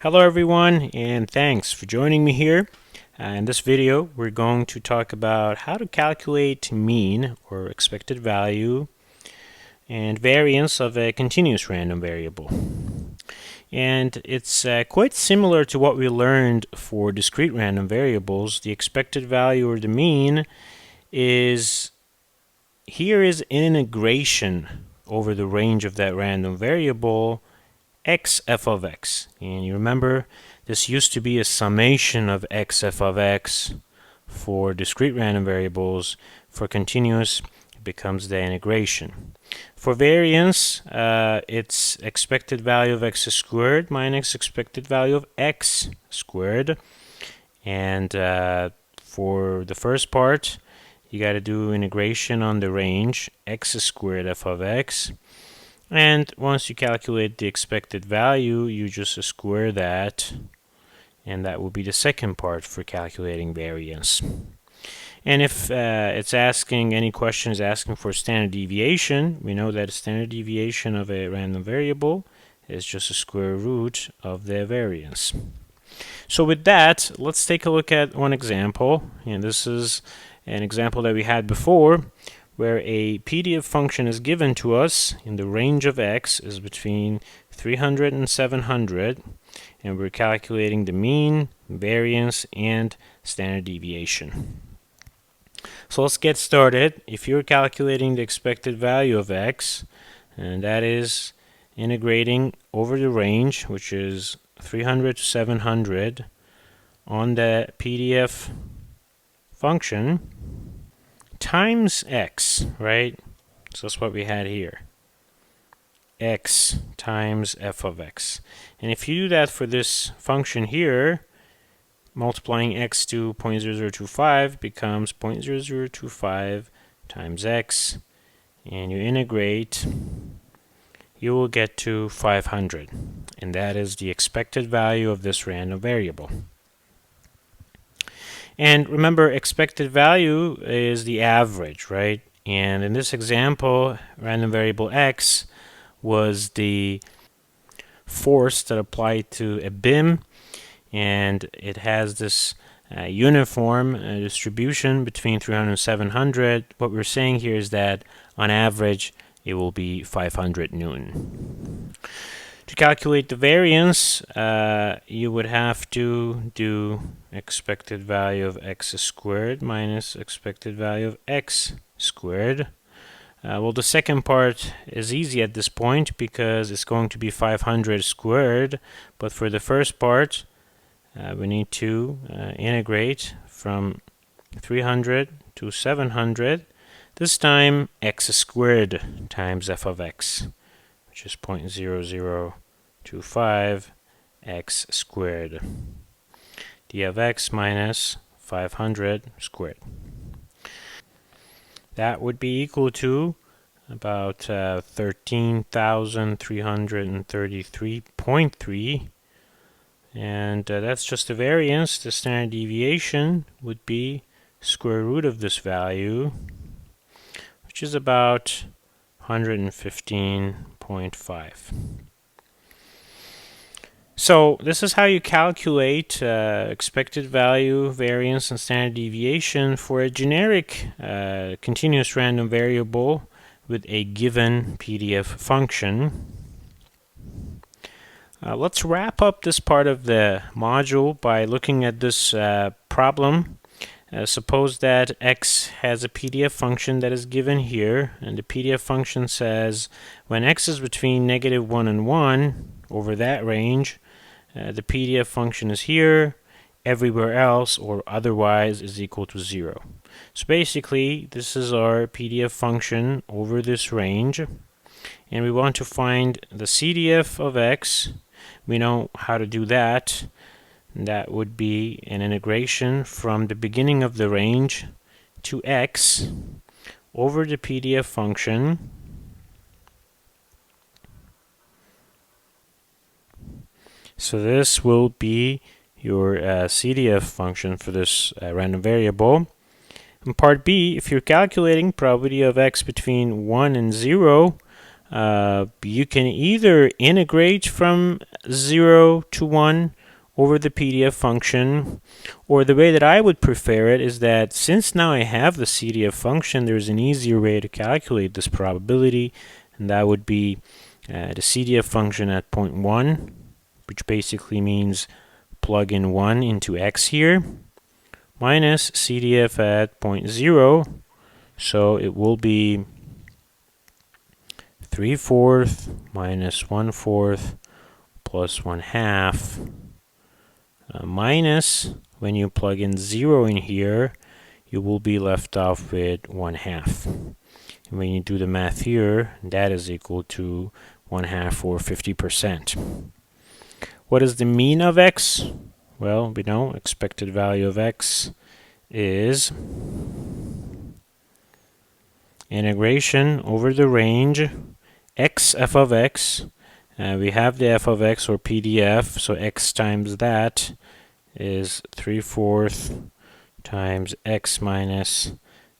Hello everyone, and thanks for joining me here. In this video we're going to talk about how to calculate mean or expected value and variance of a continuous random variable. And it's quite similar to what we learned for discrete random variables. The expected value or the mean is an integration over the range of that random variable x f of x. And you remember this used to be a summation of x f of x for discrete random variables. For continuous, it becomes the integration. For variance, it's expected value of x squared minus expected value of x squared. And for the first part, you got to do integration on the range x squared f of x. And once you calculate the expected value, you just square that, and that will be the second part for calculating variance. And if it's asking, any question is asking for standard deviation, we know that a standard deviation of a random variable is just a square root of the variance. So with that, let's take a look at one example. And this is an example that we had before, where a PDF function is given to us in the range of x is between 300 and 700, and we're calculating the mean, variance, and standard deviation. So let's get started. If you're calculating the expected value of x, and that is integrating over the range, which is 300 to 700, on the PDF function, times x, right? So that's what we had here. X times f of x. And if you do that for this function here, multiplying x to 0.0025 becomes 0.0025 times x, and you integrate, you will get to 500. And that is the expected value of this random variable. And remember, expected value is the average, right? And in this example, random variable x was the force that applied to a BIM, and it has this uniform distribution between 300 and 700. What we're saying here is that on average it will be 500 Newton. To calculate the variance, you would have to do expected value of x squared minus expected value of x squared. Well, the second part is easy at this point because it's going to be 500 squared, but for the first part, we need to integrate from 300 to 700, this time x squared times f of x, which is 0.0025 x squared. d of x minus 500 squared. That would be equal to about 13,333.3, and that's just the variance. The standard deviation would be square root of this value, which is about 115.5. So this is how you calculate expected value, variance, and standard deviation for a generic continuous random variable with a given PDF function. Let's wrap up this part of the module by looking at this problem. Suppose that x has a PDF function that is given here, and the PDF function says when x is between -1 and 1 over that range, the PDF function is here, everywhere else or otherwise is equal to 0. So basically, this is our PDF function over this range, and we want to find the CDF of x. We know how to do that. That would be an integration from the beginning of the range to x over the PDF function. So this will be your CDF function for this random variable. In part B, if you're calculating probability of x between 1 and 0, you can either integrate from 0 to 1 over the PDF function, or the way that I would prefer it is that since now I have the CDF function, there's an easier way to calculate this probability, and that would be the CDF function at point 1, which basically means plug in 1 into x here, minus CDF at point 0, so it will be 3/4 minus 1/4 plus 1/2 minus, when you plug in 0 in here, you will be left off with 1/2. And when you do the math here, that is equal to 1/2 or 50%. What is the mean of x? Well, we know expected value of x is integration over the range x f of x. We have the f of x or PDF, so x times that is 3/4 times x minus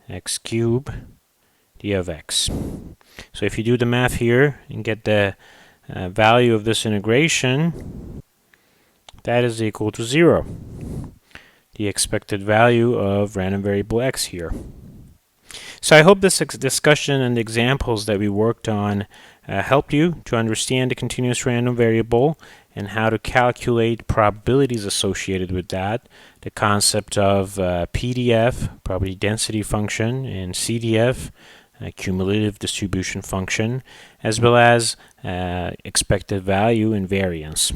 x cubed d of x. So if you do the math here and get the value of this integration, that is equal to 0, the expected value of random variable x here. So I hope this discussion and the examples that we worked on helped you to understand the continuous random variable and how to calculate probabilities associated with that, the concept of PDF, probability density function, and CDF, cumulative distribution function, as well as expected value and variance.